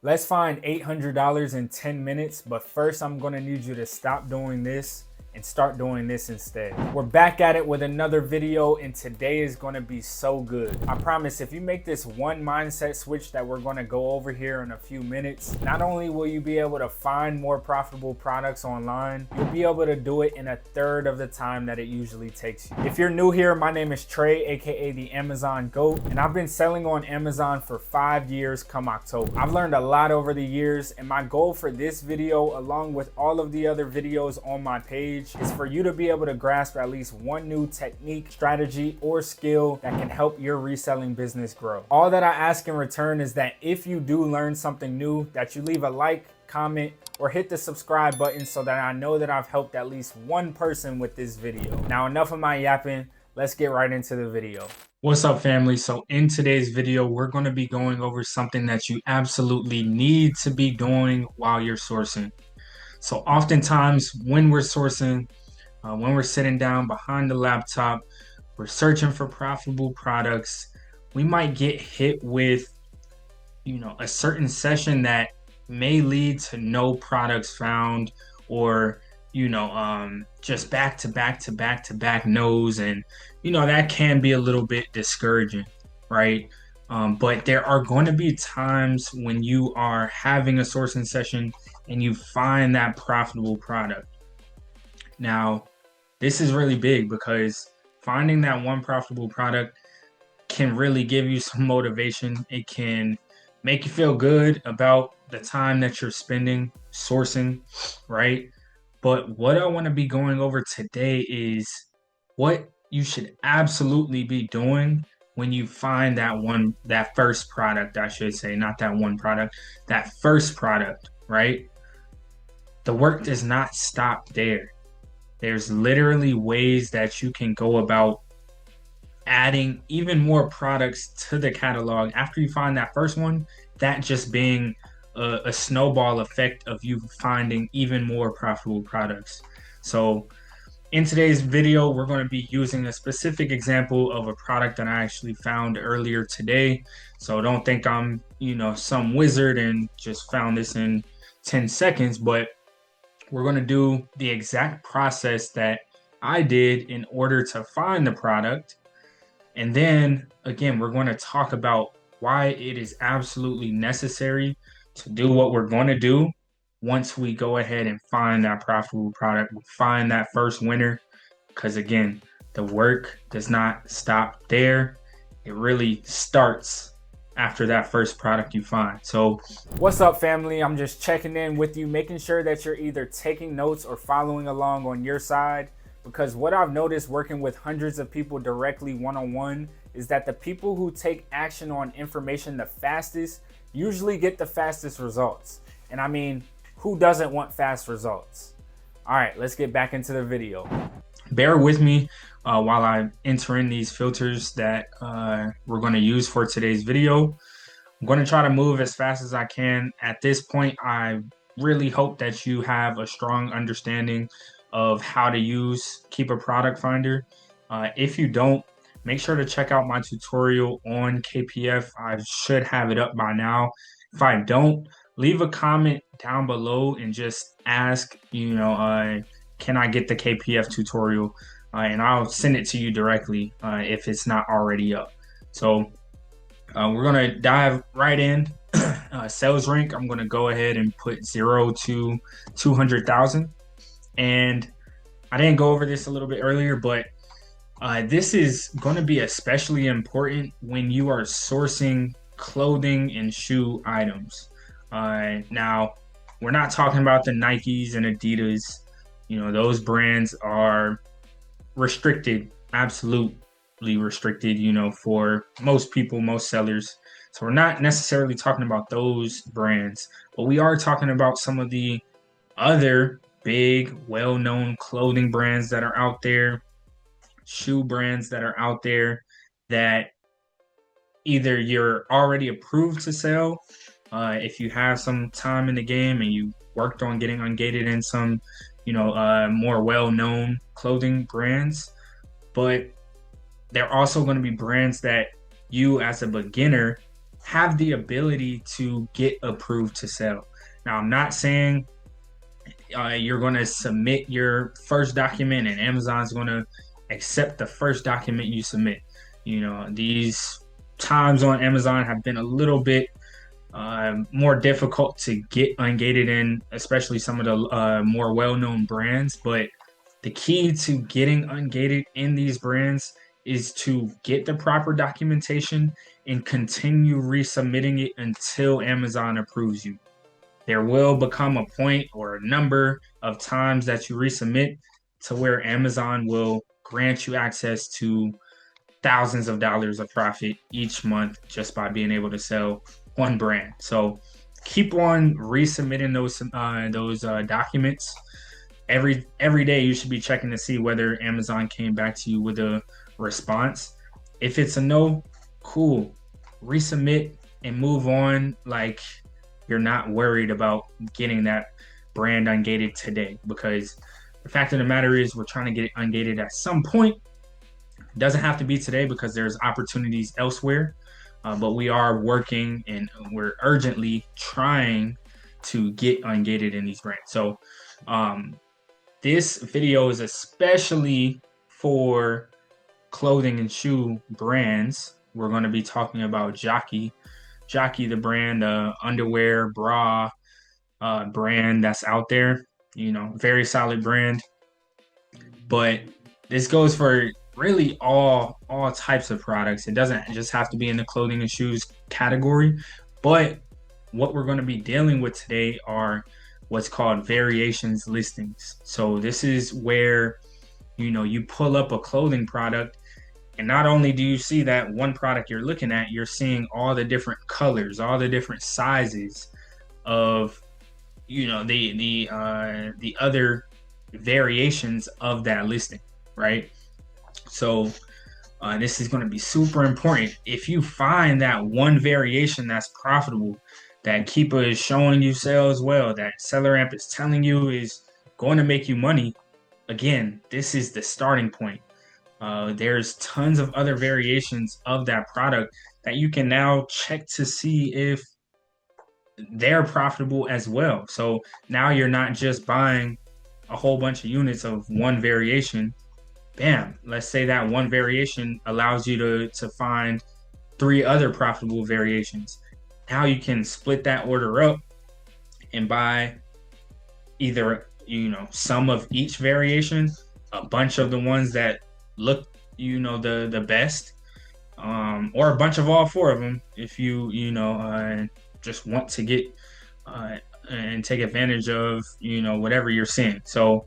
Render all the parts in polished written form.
Let's find $800 in 10 minutes, but first I'm gonna need you to stop doing this and start doing this instead. We're back at it with another video, and today is gonna be so good. I promise if you make this one mindset switch that we're gonna go over here in a few minutes, not only will you be able to find more profitable products online, you'll be able to do it in a third of the time that it usually takes you. If you're new here, my name is Trey, aka the Amazon GOAT, and I've been selling on Amazon for 5 years come October. I've learned a lot over the years, and my goal for this video, along with all of the other videos on my page, is for you to be able to grasp at least one new technique, strategy, or skill that can help your reselling business grow. All that I ask in return is that if you do learn something new, that you leave a like, comment, or hit the subscribe button so that I know that I've helped at least one person with this video. Now, enough of my yapping, let's get right into the video. What's up, family? So in today's video, we're going to be going over something that you absolutely need to be doing while you're sourcing. So oftentimes when we're sourcing, when we're sitting down behind the laptop, we're searching for profitable products, we might get hit with, a certain session that may lead to no products found, or, just back to back no's. And, that can be a little bit discouraging, right? But there are going to be times when you are having a sourcing session and you find that profitable product. Now, this is really big because finding that one profitable product can really give you some motivation. It can make you feel good about the time that you're spending sourcing, right? But what I want to be going over today is what you should absolutely be doing when you find that first product, I should say, not that one product, that first product, right? The work does not stop there. There's literally ways that you can go about adding even more products to the catalog after you find that first one, that just being a snowball effect of you finding even more profitable products. So in today's video, we're going to be using a specific example of a product that I actually found earlier today. So don't think I'm, some wizard and just found this in 10 seconds, but we're going to do the exact process that I did in order to find the product. And then again, we're going to talk about why it is absolutely necessary to do what we're going to do once we go ahead and find that profitable product, find that first winner. Because again, the work does not stop there. It really starts after that first product you find. So what's up, family? I'm just checking in with you, making sure that you're either taking notes or following along on your side, because what I've noticed working with hundreds of people directly one-on-one is that the people who take action on information the fastest usually get the fastest results. And I mean, who doesn't want fast results? All right, let's get back into the video. Bear with me while I enter in these filters that we're going to use for today's video. I'm going to try to move as fast as I can. At this point, I really hope that you have a strong understanding of how to use Keepa Product Finder. If you don't, make sure to check out my tutorial on KPF. I should have it up by now. If I don't, leave a comment down below and just ask, can I get the KPF tutorial? And I'll send it to you directly if it's not already up. So we're going to dive right in. Sales rank, I'm going to go ahead and put 0 to 200,000. And I didn't go over this a little bit earlier, but this is going to be especially important when you are sourcing clothing and shoe items. Now, we're not talking about the Nikes and Adidas. Those brands are restricted, absolutely restricted, for most people, most sellers. So we're not necessarily talking about those brands, but we are talking about some of the other big, well-known clothing brands that are out there, shoe brands that are out there that either you're already approved to sell, if you have some time in the game and you worked on getting ungated in some, more well-known clothing brands, but they're also going to be brands that you as a beginner have the ability to get approved to sell. Now, I'm not saying you're going to submit your first document and Amazon's going to accept the first document you submit. You know, these times on Amazon have been a little bit more difficult to get ungated in, especially some of the more well-known brands. But the key to getting ungated in these brands is to get the proper documentation and continue resubmitting it until Amazon approves you. There will become a point or a number of times that you resubmit to where Amazon will grant you access to thousands of dollars of profit each month just by being able to sell one brand. So keep on resubmitting those documents. Every day you should be checking to see whether Amazon came back to you with a response. If it's a no, cool. Resubmit and move on. Like, you're not worried about getting that brand ungated today, because the fact of the matter is we're trying to get it ungated at some point. It doesn't have to be today because there's opportunities elsewhere, but we are working and we're urgently trying to get ungated in these brands. So this video is especially for clothing and shoe brands. We're going to be talking about Jockey, the brand, underwear, bra brand that's out there. You know, very solid brand. But this goes for really all types of products. It doesn't just have to be in the clothing and shoes category. But what we're going to be dealing with today are what's called variations listings. So this is where, you know, you pull up a clothing product, and not only do you see that one product you're looking at, you're seeing all the different colors, all the different sizes of, you know, the other variations of that listing, right? So this is going to be super important. If you find that one variation that's profitable, that Keepa is showing you sells well, that SellerAmp is telling you is going to make you money, again, this is the starting point. There's tons of other variations of that product that you can now check to see if they're profitable as well. So now you're not just buying a whole bunch of units of one variation. Bam, let's say that one variation allows you to find 3 other profitable variations. Now you can split that order up and buy either, you know, some of each variation, a bunch of the ones that look, you know, the best, or a bunch of all 4 of them if you just want to get and take advantage of, you know, whatever you're seeing. So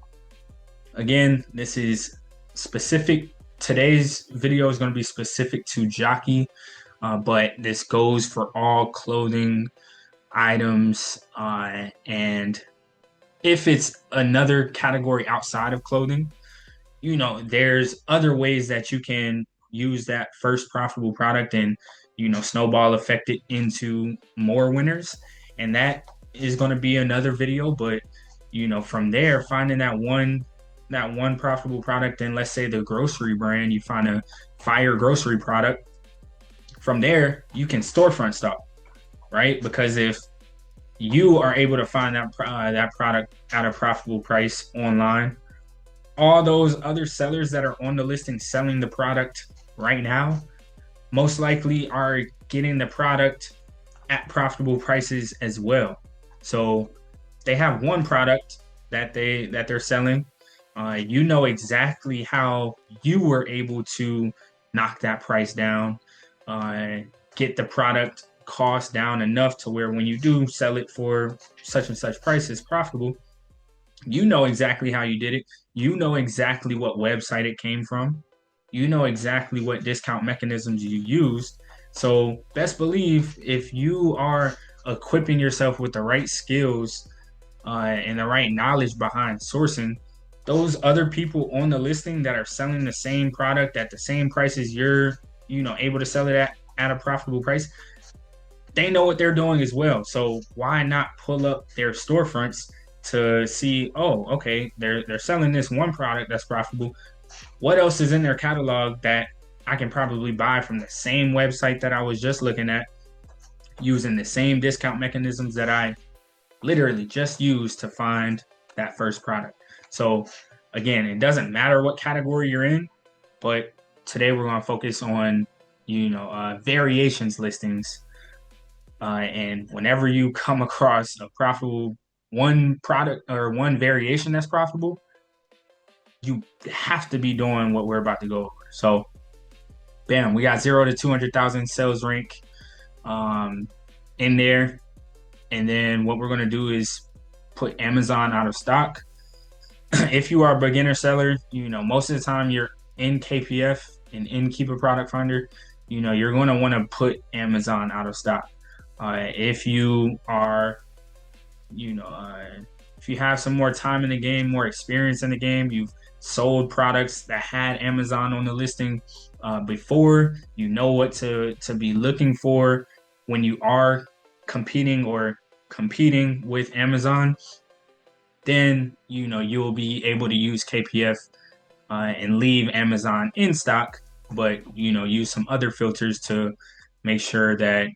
again, this is specific. Today's video is going to be specific to Jockey, but this goes for all clothing items, and if it's another category outside of clothing, you know, there's other ways that you can use that first profitable product and, you know, snowball effect it into more winners. And that is going to be another video. But, you know, from there, finding that one profitable product, and let's say the grocery brand, you find a fire grocery product. From there, you can storefront stock, right? Because if you are able to find that product at a profitable price online, all those other sellers that are on the listing selling the product right now most likely are getting the product at profitable prices as well. So they have one product that they're selling. You know exactly how you were able to knock that price down, get the product cost down enough to where when you do sell it for such and such price, it's profitable. You know exactly how you did it. You know exactly what website it came from. You know exactly what discount mechanisms you used. So best believe if you are equipping yourself with the right skills and the right knowledge behind sourcing, those other people on the listing that are selling the same product at the same price as you're, you know, able to sell it at a profitable price, they know what they're doing as well. So why not pull up their storefronts to see, oh, okay, they're selling this one product that's profitable. What else is in their catalog that I can probably buy from the same website that I was just looking at using the same discount mechanisms that I literally just used to find that first product. So again, it doesn't matter what category you're in, but today we're going to focus on, variations listings. And whenever you come across a profitable one product or one variation that's profitable, you have to be doing what we're about to go over. So, bam, we got 0 to 200,000 sales rank in there. And then what we're going to do is put Amazon out of stock. If you are a beginner seller, most of the time you're in KPF and in Keeper Product Finder, you're going to want to put Amazon out of stock. If you are, if you have some more time in the game, more experience in the game, you've sold products that had Amazon on the listing before, you know what to be looking for when you are competing with Amazon, then you'll be able to use KPF and leave Amazon in stock, but use some other filters to make sure that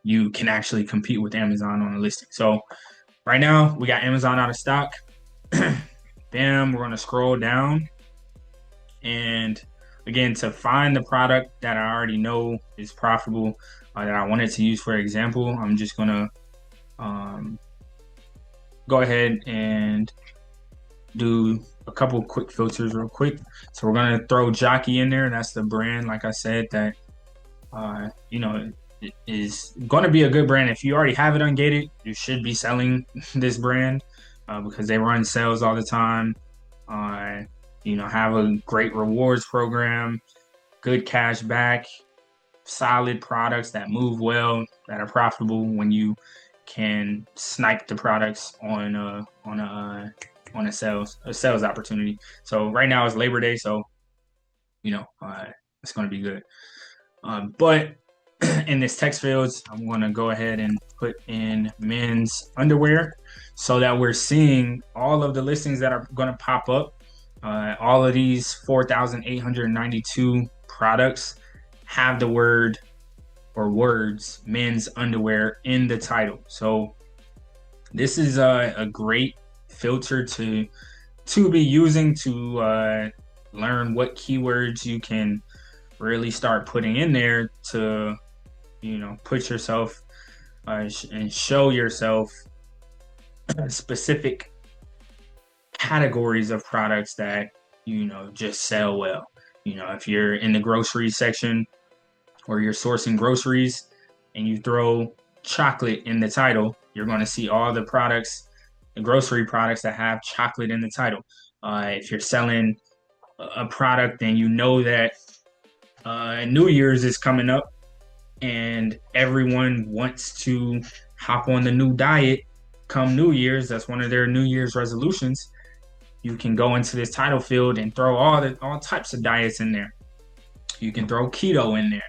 you can actually compete with Amazon on the listing. So right now we got Amazon out of stock. Bam, we're going to scroll down, and again, to find the product that I already know is profitable, that I wanted to use for example, I'm just going to go ahead and do a couple quick filters real quick. So we're going to throw Jockey in there. That's the brand, like I said, that is going to be a good brand. If you already have it ungated, you should be selling this brand because they run sales all the time. Have a great rewards program, good cash back, solid products that move well, that are profitable when you can snipe the products on a sales opportunity. So right now it's Labor Day, so it's going to be good. But in this text fields, I'm going to go ahead and put in men's underwear so that we're seeing all of the listings that are going to pop up. All of these 4,892 products have the word or words men's underwear in the title. So this is a great filter to be using to learn what keywords you can really start putting in there to put yourself and show yourself specific categories of products that just sell well. If you're in the grocery section or you're sourcing groceries and you throw chocolate in the title, you're going to see all the products, the grocery products that have chocolate in the title. If you're selling a product and that New Year's is coming up and everyone wants to hop on the new diet come New Year's, that's one of their New Year's resolutions, you can go into this title field and throw all types of diets in there. You can throw keto in there.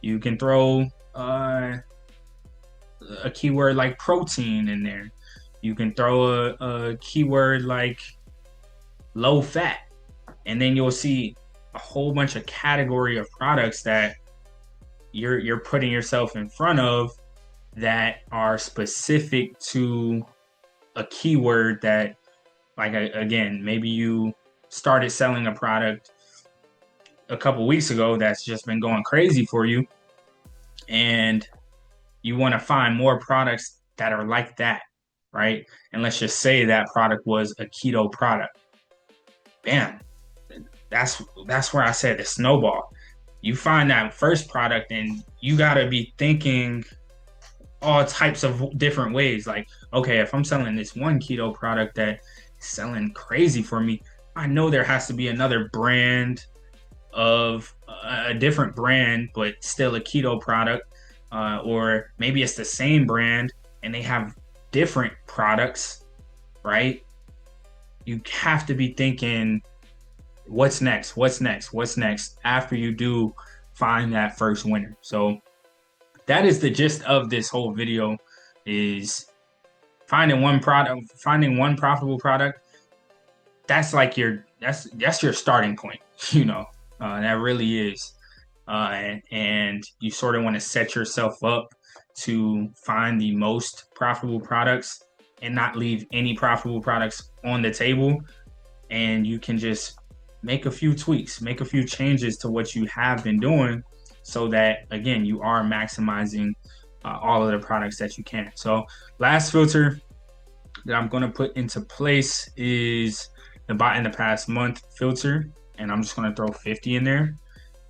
You can throw a keyword like protein in there. You can throw a keyword like low fat, and then you'll see a whole bunch of category of products that you're putting yourself in front of that are specific to a keyword that, like, again, maybe you started selling a product a couple weeks ago that's just been going crazy for you, and you want to find more products that are like that, right? And let's just say that product was a keto product. Bam. That's where I said the snowball. You find that first product and you got to be thinking all types of different ways. Like, okay, if I'm selling this one keto product that is selling crazy for me, I know there has to be another brand of a different brand, but still a keto product. Or maybe it's the same brand and they have different products, right? You have to be thinking, what's next after you do find that first winner. So that is the gist of this whole video, is finding one profitable product. That's like that's your starting point, that really is. And you sort of want to set yourself up to find the most profitable products and not leave any profitable products on the table. And you can just make a few tweaks, make a few changes to what you have been doing so that, again, you are maximizing all of the products that you can. So last filter that I'm going to put into place is the bought in the past month filter. And I'm just going to throw 50 in there.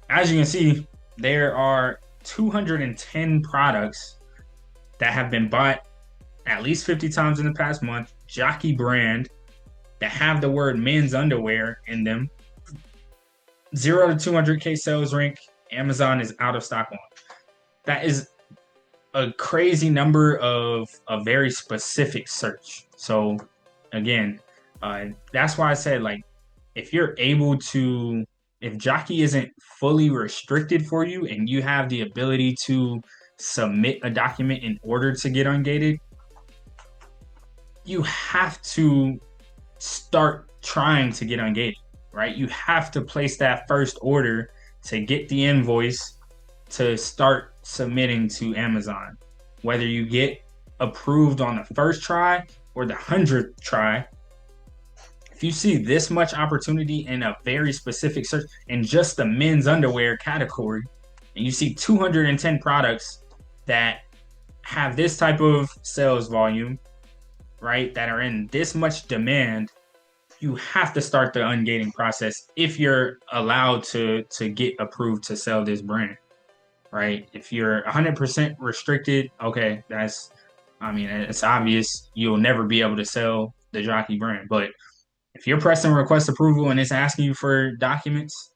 As you can see, there are 210 products that have been bought at least 50 times in the past month, Jockey brand, that have the word men's underwear in them. 0 to 200K sales rank, Amazon is out of stock on. That is a crazy number of a very specific search. So again, that's why I said, like, if you're able to, if Jockey isn't fully restricted for you and you have the ability to submit a document in order to get ungated, you have to start trying to get ungated, right? You have to place that first order to get the invoice to start submitting to Amazon. Whether you get approved on the first try or the 100th try, if you see this much opportunity in a very specific search in just the men's underwear category, and you see 210 products that have this type of sales volume, right, that are in this much demand, you have to start the ungating process if you're allowed to get approved to sell this brand, right? If you're 100% restricted, okay, that's, I mean, it's obvious you'll never be able to sell the Jockey brand. But if you're pressing request approval and it's asking you for documents,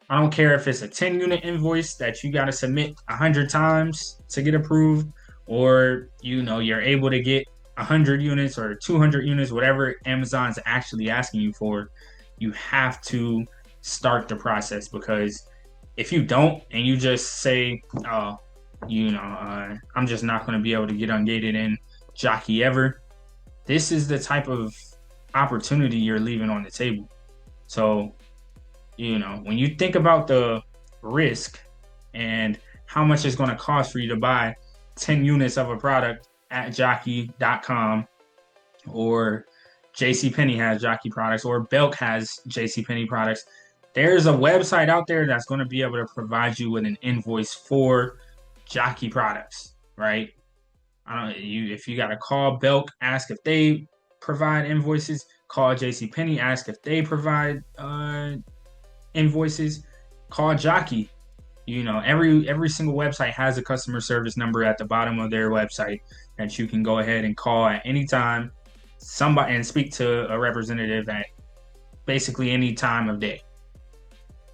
I don't care if it's a 10-unit invoice that you got to submit 100 times to get approved, or, you know, you're able to get 100 units or 200 units, whatever Amazon's actually asking you for, you have to start the process. Because if you don't, and you just say, oh, you know, I'm just not going to be able to get ungated in Jockey ever, this is the type of opportunity you're leaving on the table. So, you know, when you think about the risk and how much it's going to cost for you to buy 10 units of a product at jockey.com, or JCPenney has Jockey products, or Belk has JCPenney products, there's a website out there that's going to be able to provide you with an invoice for Jockey products, right? If you got to call Belk, ask if they provide invoices, call JCPenney, ask if they provide invoices, call Jockey. You know, every single website has a customer service number at the bottom of their website that you can go ahead and call at any time, somebody, and speak to a representative at basically any time of day.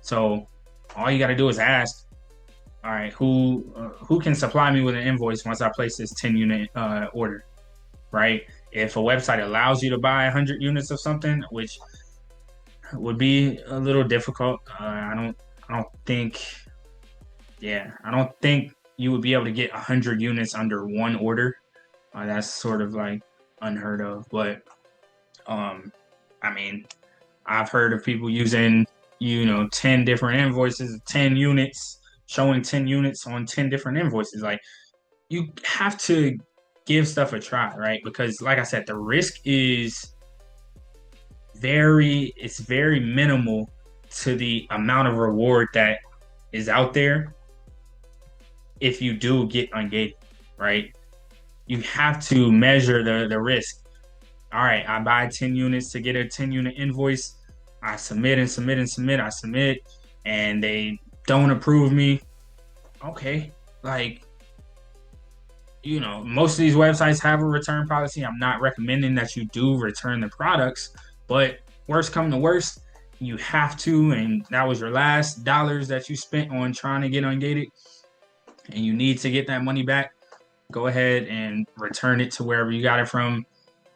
So all you got to do is ask, all right, who can supply me with an invoice once I place this 10-unit order, right? If a website allows you to buy 100 units of something, which would be a little difficult, I don't think you would be able to get 100 units under one order. That's sort of like unheard of. But I mean, I've heard of people using, 10 different invoices, 10 units, showing 10 units on 10 different invoices. Like, you have to give stuff a try, right? Because like I said, the risk is very minimal to the amount of reward that is out there if you do get ungated, right? You have to measure the risk. All right, I buy 10 units to get a 10-unit invoice. I submit, and they don't approve me. Okay, like, most of these websites have a return policy. I'm not recommending that you do return the products, but worst come to worst, you have to, and that was your last dollars that you spent on trying to get ungated, and you need to get that money back. Go ahead and return it to wherever you got it from.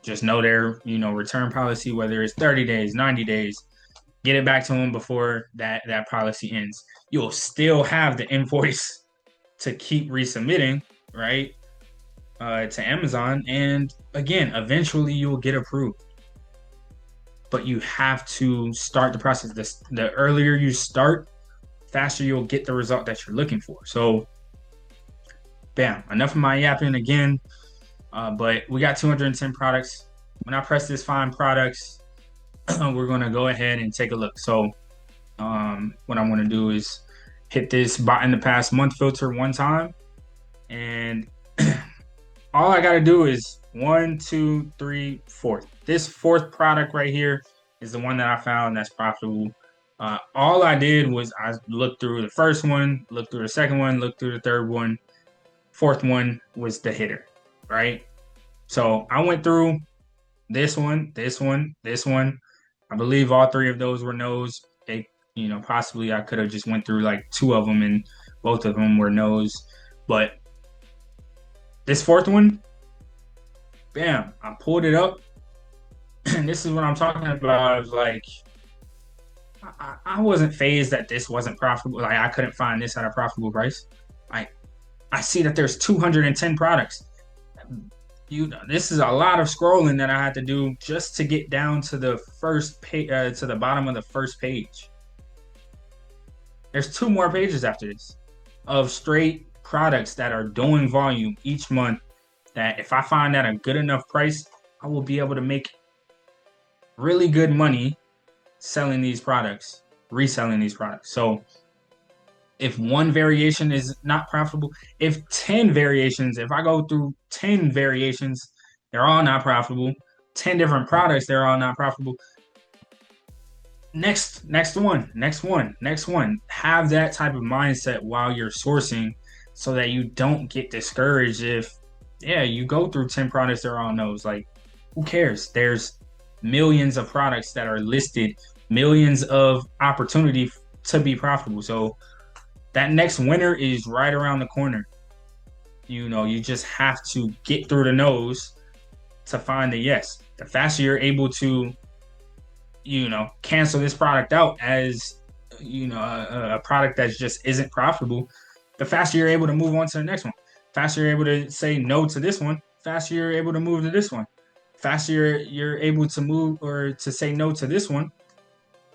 Just know their, return policy, whether it's 30 days, 90 days, get it back to them before that policy ends. You'll still have the invoice to keep resubmitting, right, to Amazon. And again, eventually you'll get approved. But you have to start the process. The earlier you start, faster you'll get the result that you're looking for. So Bam. Enough of my yapping again. But we got 210 products. When I press this find products, we're gonna go ahead and take a look. So what I'm gonna do is hit this bought in the past month filter one time, and all I gotta do is 1, 2, 3, 4. This fourth product right here is the one that I found that's profitable. All I did was I looked through the first one, looked through the second one, looked through the third one. Fourth one was the hitter, right? So I went through this one, this one, this one. I believe all three of those were no's. They, possibly I could have just went through like two of them and both of them were no's. But this fourth one, bam, I pulled it up. And this is what I'm talking about. I was like, I wasn't phased that this wasn't profitable. Like I couldn't find this at a profitable price. I see that there's 210 products. This is a lot of scrolling that I had to do just to get down to the first page, to the bottom of the first page. There's 2 more pages after this of straight products that are doing volume each month. That if I find at a good enough price, I will be able to make really good money selling these products, reselling these products. So if one variation is not profitable, if I go through 10 variations, they're all not profitable. 10 different products, they're all not profitable. Next one. Have that type of mindset while you're sourcing so that you don't get discouraged if, you go through 10 products, they're all no's. Like, who cares? There's millions of products that are listed, millions of opportunity to be profitable. So that next winner is right around the corner. You just have to get through the no's to find the yes. The faster you're able to, cancel this product out as, a product that just isn't profitable, the faster you're able to move on to the next one. Faster you're able to say no to this one. Faster you're able to move to this one. Faster you're able to move or to say no to this one.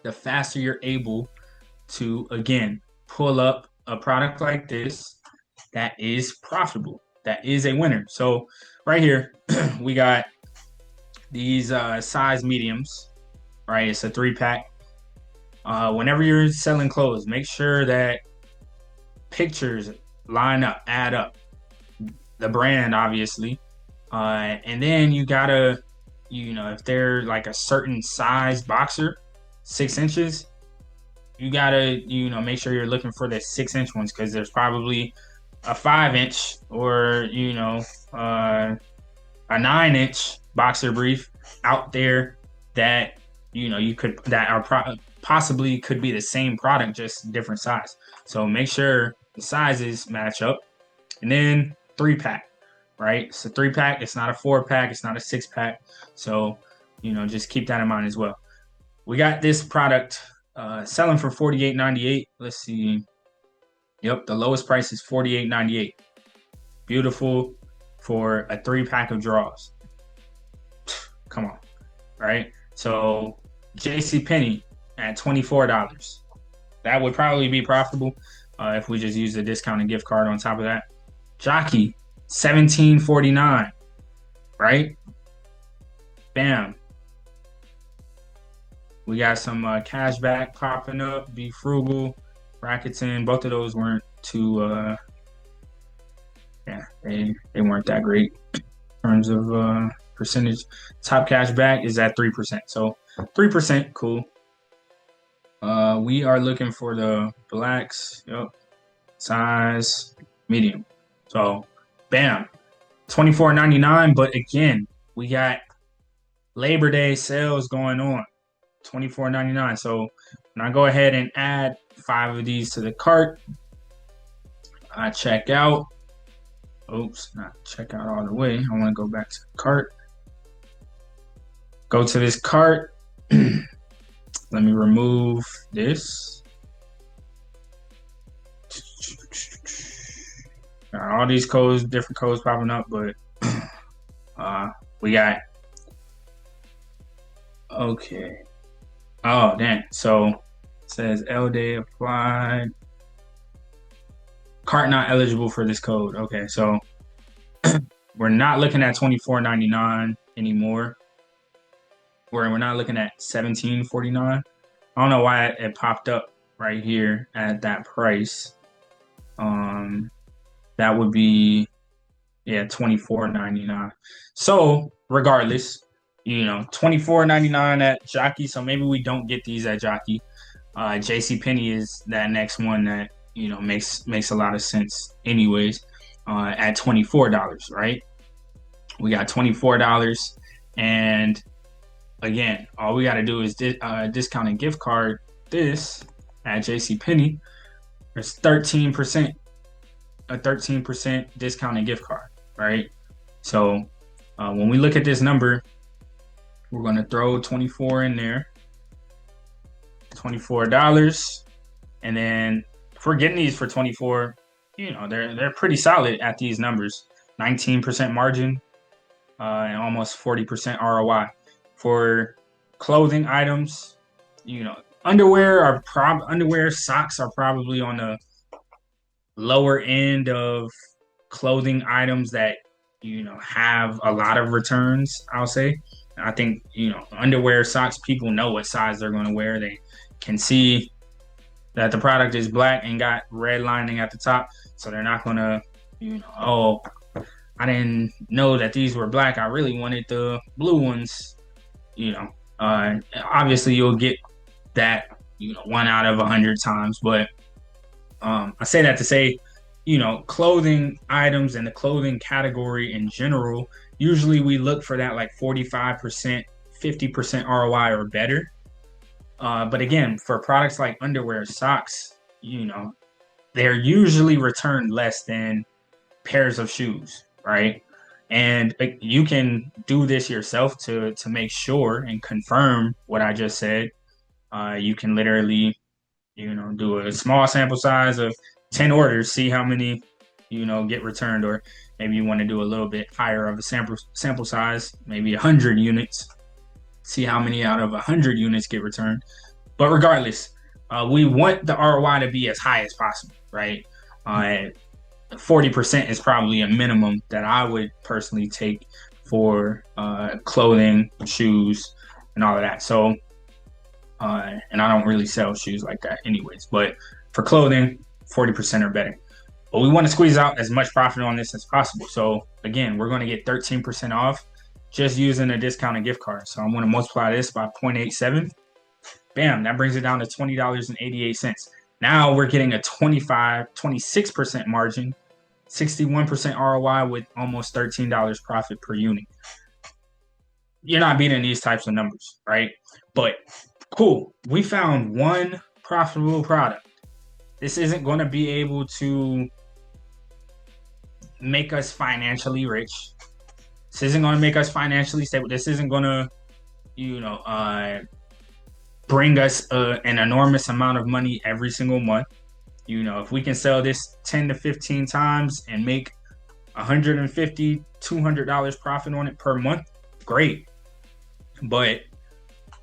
The faster you're able to, again, pull up a product like this that is profitable, that is a winner. So right here, we got these size mediums, right? It's a 3-pack. Whenever you're selling clothes, make sure that pictures line up, add up. The brand, obviously. And then you gotta, if they're like a certain size boxer, 6 inches, you gotta, make sure you're looking for the 6-inch ones because there's probably a 5-inch or, a 9-inch boxer brief out there that, possibly could be the same product, just different size. So make sure the sizes match up. And then 3-pack, right? It's a 3-pack. It's not a 4-pack. It's not a 6-pack. So, just keep that in mind as well. We got this product selling for $48.98. Let's see. Yep, the lowest price is $48.98. Beautiful for a 3-pack of draws. Come on, right? So JCPenney at $24. That would probably be profitable if we just use the discounted gift card on top of that. Jockey, $17.49, right? Bam. We got some cash back popping up. Be Frugal, Rakuten. Both of those weren't too, they weren't that great in terms of percentage. Top cash back is at 3%. So 3%, cool. We are looking for the blacks. Yep. Size medium. So, bam, $24.99. But again, we got Labor Day sales going on. $24.99. So when I go ahead and add 5 of these to the cart, I check out. Oops, not check out all the way. I want to go back to the cart. Go to this cart. Let me remove this. Got all these codes, different codes popping up, but we got, okay. Oh, damn. So it says L Day applied. Cart not eligible for this code. Okay, so we're not looking at $24.99 anymore. We're not looking at $17.49. I don't know why it popped up right here at that price. That would be, yeah, $24.99. So regardless, $24.99 at Jockey. So maybe we don't get these at Jockey. JCPenney is that next one that makes a lot of sense anyways. At $24, right? We got $24, and again, all we got to do is discount and gift card this at JCPenney. There's 13%, a 13% discount and gift card, right? So when we look at this number, we're going to throw 24 in there, $24, and then if we're getting these for 24, they're pretty solid at these numbers. 19% margin and almost 40% ROI. For clothing items, underwear, socks are probably on the lower end of clothing items that have a lot of returns, I'll say. I think underwear, socks, people know what size they're going to wear. They can see that the product is black and got red lining at the top, so they're not going to oh, I didn't know that these were black, I really wanted the blue ones. Obviously you'll get that 1 out of 100 times, but I say that to say, clothing items and the clothing category in general, usually we look for that like 45%, 50% ROI or better. But again, for products like underwear, socks, they're usually returned less than pairs of shoes, right? And you can do this yourself to make sure and confirm what I just said. You can literally, do a small sample size of 10 orders, see how many, get returned, or maybe you want to do a little bit higher of a sample size, maybe 100 units, see how many out of 100 units get returned. But regardless, we want the ROI to be as high as possible, right? 40% is probably a minimum that I would personally take for clothing, shoes, and all of that. So, and I don't really sell shoes like that anyways, but for clothing, 40% or better. But we want to squeeze out as much profit on this as possible. So again, we're going to get 13% off just using a discounted gift card. So I'm going to multiply this by 0.87. Bam, that brings it down to $20.88. Now we're getting a 26% margin, 61% ROI with almost $13 profit per unit. You're not beating these types of numbers, right? But cool, we found one profitable product. This isn't going to be able to make us financially rich. This isn't going to make us financially stable. This isn't going to, bring us an enormous amount of money every single month. If we can sell this 10 to 15 times and make $150, $200 profit on it per month, great. But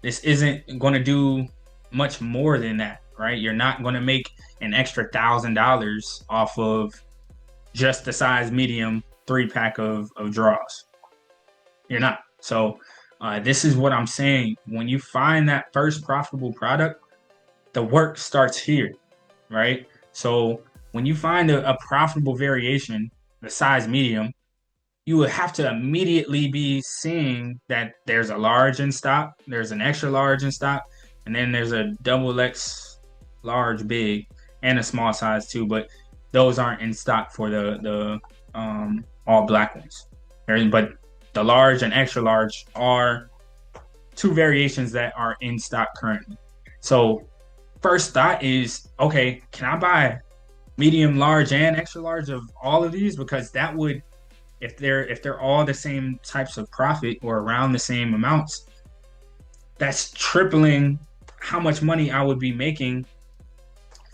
this isn't going to do much more than that, right? You're not going to make an extra $1,000 off of just the size medium 3-pack of draws. You're not. So this is what I'm saying. When you find that first profitable product, the work starts here, right? So when you find a profitable variation, the size medium, you would have to immediately be seeing that there's a large in stock, there's an extra large in stock, and then there's a double X large big and a small size too, but those aren't in stock for the all black ones. But the large and extra large are two variations that are in stock currently. So first thought is, okay, can I buy medium, large, and extra large of all of these? Because that would, if they're all the same types of profit or around the same amounts, that's tripling how much money I would be making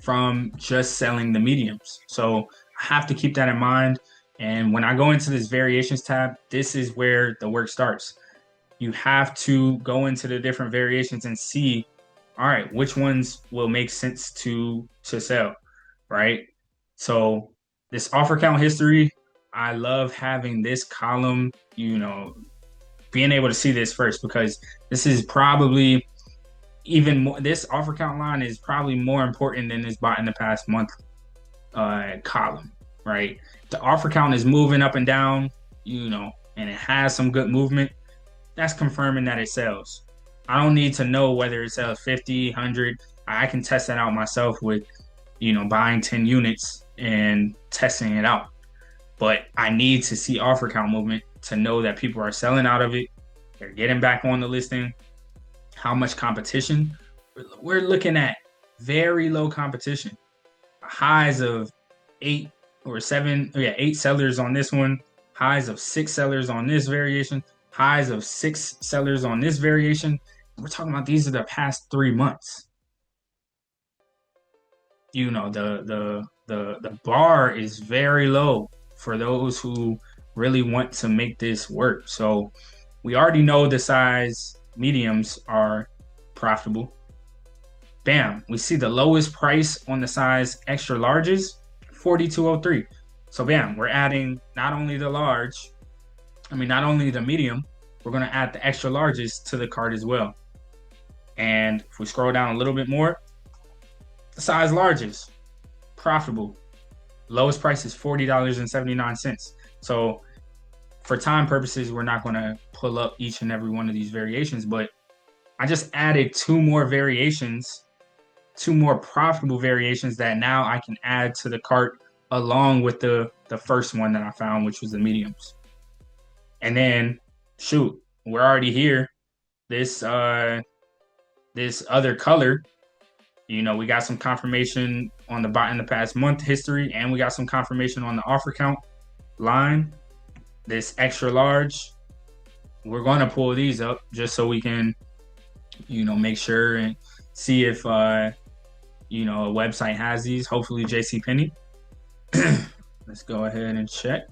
from just selling the mediums. So I have to keep that in mind. And when I go into this variations tab, this is where the work starts. You have to go into the different variations and see, all right, which ones will make sense to sell, right? So This offer count history, I love having this column, being able to see this first, because this is probably even more, this offer count line is probably more important than this bought in the past month column, right? The offer count is moving up and down, and it has some good movement. That's confirming that it sells. I don't need to know whether it sells 50, 100. I can test that out myself with, buying 10 units and testing it out. But I need to see offer count movement to know that people are selling out of it. They're getting back on the listing. How much competition? We're looking at very low competition. Highs of 8 sellers on this one. Highs of 6 sellers on this variation. Highs of 6 sellers on this variation. We're talking about these are the past 3 months. The bar is very low for those who really want to make this work. So we already know the size mediums are profitable. Bam, we see the lowest price on the size extra larges, $42.03. So bam, we're adding not only the medium, we're going to add the extra larges to the cart as well. And if we scroll down a little bit more, the size larges, profitable. Lowest price is $40.79. So for time purposes, we're not going to pull up each and every one of these variations, but I just added 2 more variations, 2 more profitable variations that now I can add to the cart along with the first one that I found, which was the mediums. And then, shoot, we're already here. This other color, we got some confirmation on the bought in the past month history, and we got some confirmation on the offer count line. This extra large, we're going to pull these up just so we can, make sure and see if, a website has these. Hopefully JCPenney. Let's go ahead and check.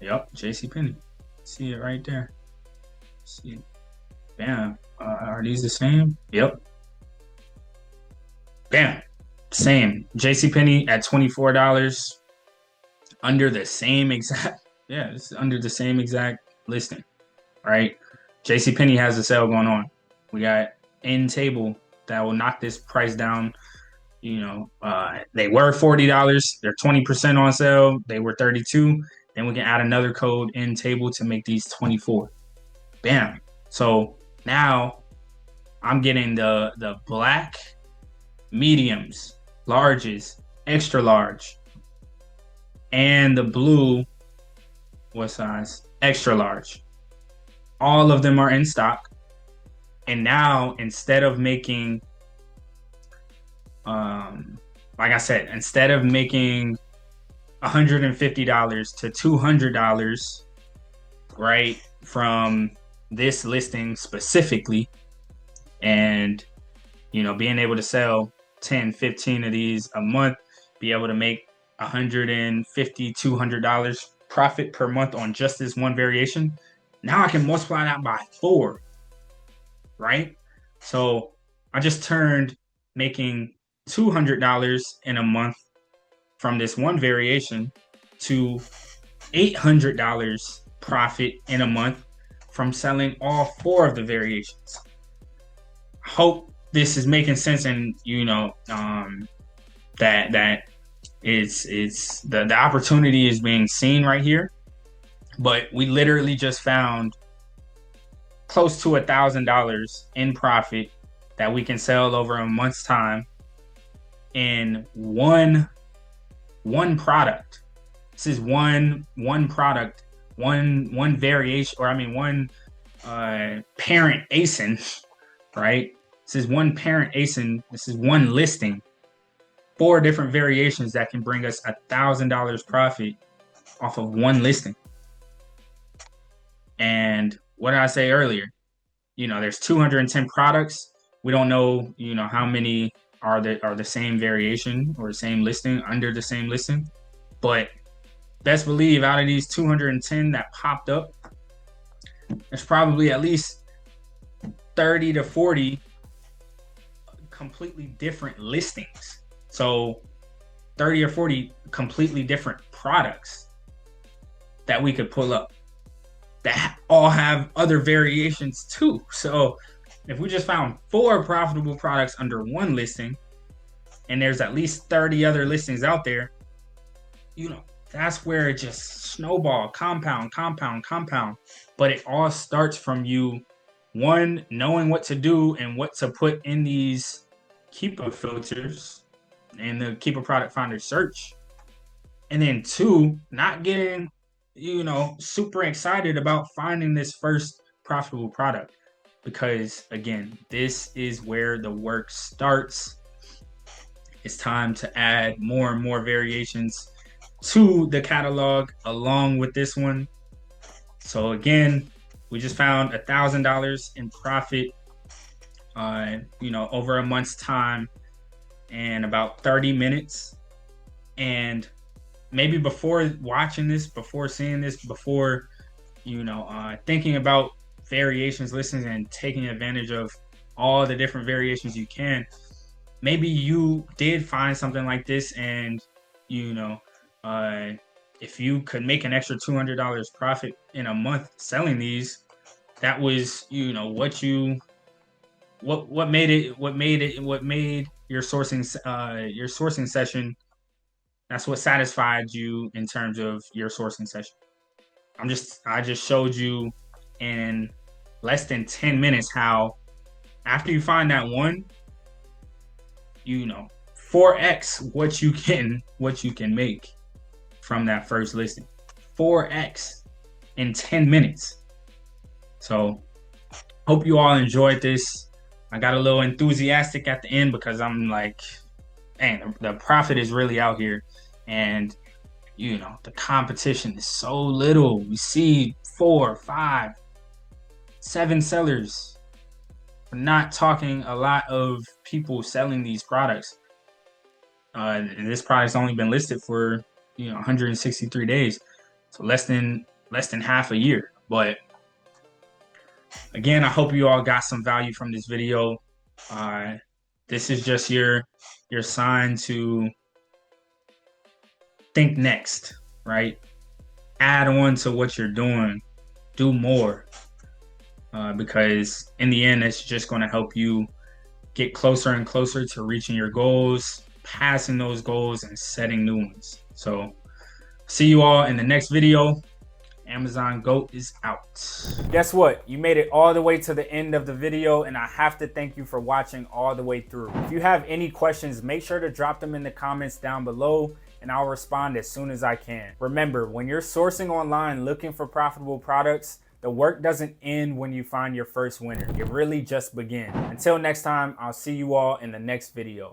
Yep, JCPenney. See it right there. See it. Bam. Are these the same? Yep. Bam. Same. JCPenney at $24. Under the same exact, it's under the same exact listing, right? JCPenney has a sale going on. We got end table that will knock this price down. They were $40. They're 20% on sale. They were $32. Then we can add another code end table to make these $24. Bam. So now I'm getting the black mediums, larges, extra large, and the blue, what size? Extra large. All of them are in stock. And now, instead of making, like I said, instead of making $150 to $200, right, from this listing specifically, and, being able to sell 10, 15 of these a month, be able to make $150, $200 profit per month on just this one variation. Now I can multiply that by 4, right? So I just turned making $200 in a month from this one variation to $800 profit in a month from selling all 4 of the variations. Hope this is making sense, and that it's the opportunity is being seen right here. But we literally just found close to $1,000 in profit that we can sell over a month's time in one product. This is one product, one variation, or one parent ASIN, right? This is one parent ASIN. This is one listing. 4 different variations that can bring us $1,000 profit off of one listing. And what did I say earlier? There's 210 products. We don't know, how many are the same variation or the same listing under the same listing. But best believe out of these 210 that popped up, there's probably at least 30 to 40 completely different listings. So 30 or 40 completely different products that we could pull up that all have other variations too. So if we just found 4 profitable products under one listing and there's at least 30 other listings out there, that's where it just snowball, compound. But it all starts from you, one, knowing what to do and what to put in these Keepa filters and the Keepa Product Finder search. And then 2, not getting super excited about finding this first profitable product, because again, this is where the work starts. It's time to add more and more variations to the catalog along with this one. So again, we just found $1,000 in profit over a month's time and about 30 minutes. And maybe before watching this, before seeing this, before thinking about variations, listings, and taking advantage of all the different variations you can, maybe you did find something like this, and if you could make an extra $200 profit in a month selling these, that was what made your sourcing session. That's what satisfied you in terms of your sourcing session. I just showed you in less than 10 minutes how after you find that one, 4x what you can make from that first listing. 4x in 10 minutes. So hope you all enjoyed this. I got a little enthusiastic at the end because I'm like, man, the profit is really out here. And the competition is so little. We see 4, 5, 7 sellers. We're not talking a lot of people selling these products. And this product's only been listed for 163 days, so less than half a year. But again, I hope you all got some value from this video. This is just your sign to think next, right? Add on to what you're doing, do more, because in the end, it's just going to help you get closer and closer to reaching your goals, passing those goals, and setting new ones. So see you all in the next video. Amazon Goat is out. Guess what? You made it all the way to the end of the video, and I have to thank you for watching all the way through. If you have any questions, make sure to drop them in the comments down below, and I'll respond as soon as I can. Remember, when you're sourcing online looking for profitable products, the work doesn't end when you find your first winner. It really just begins. Until next time, I'll see you all in the next video.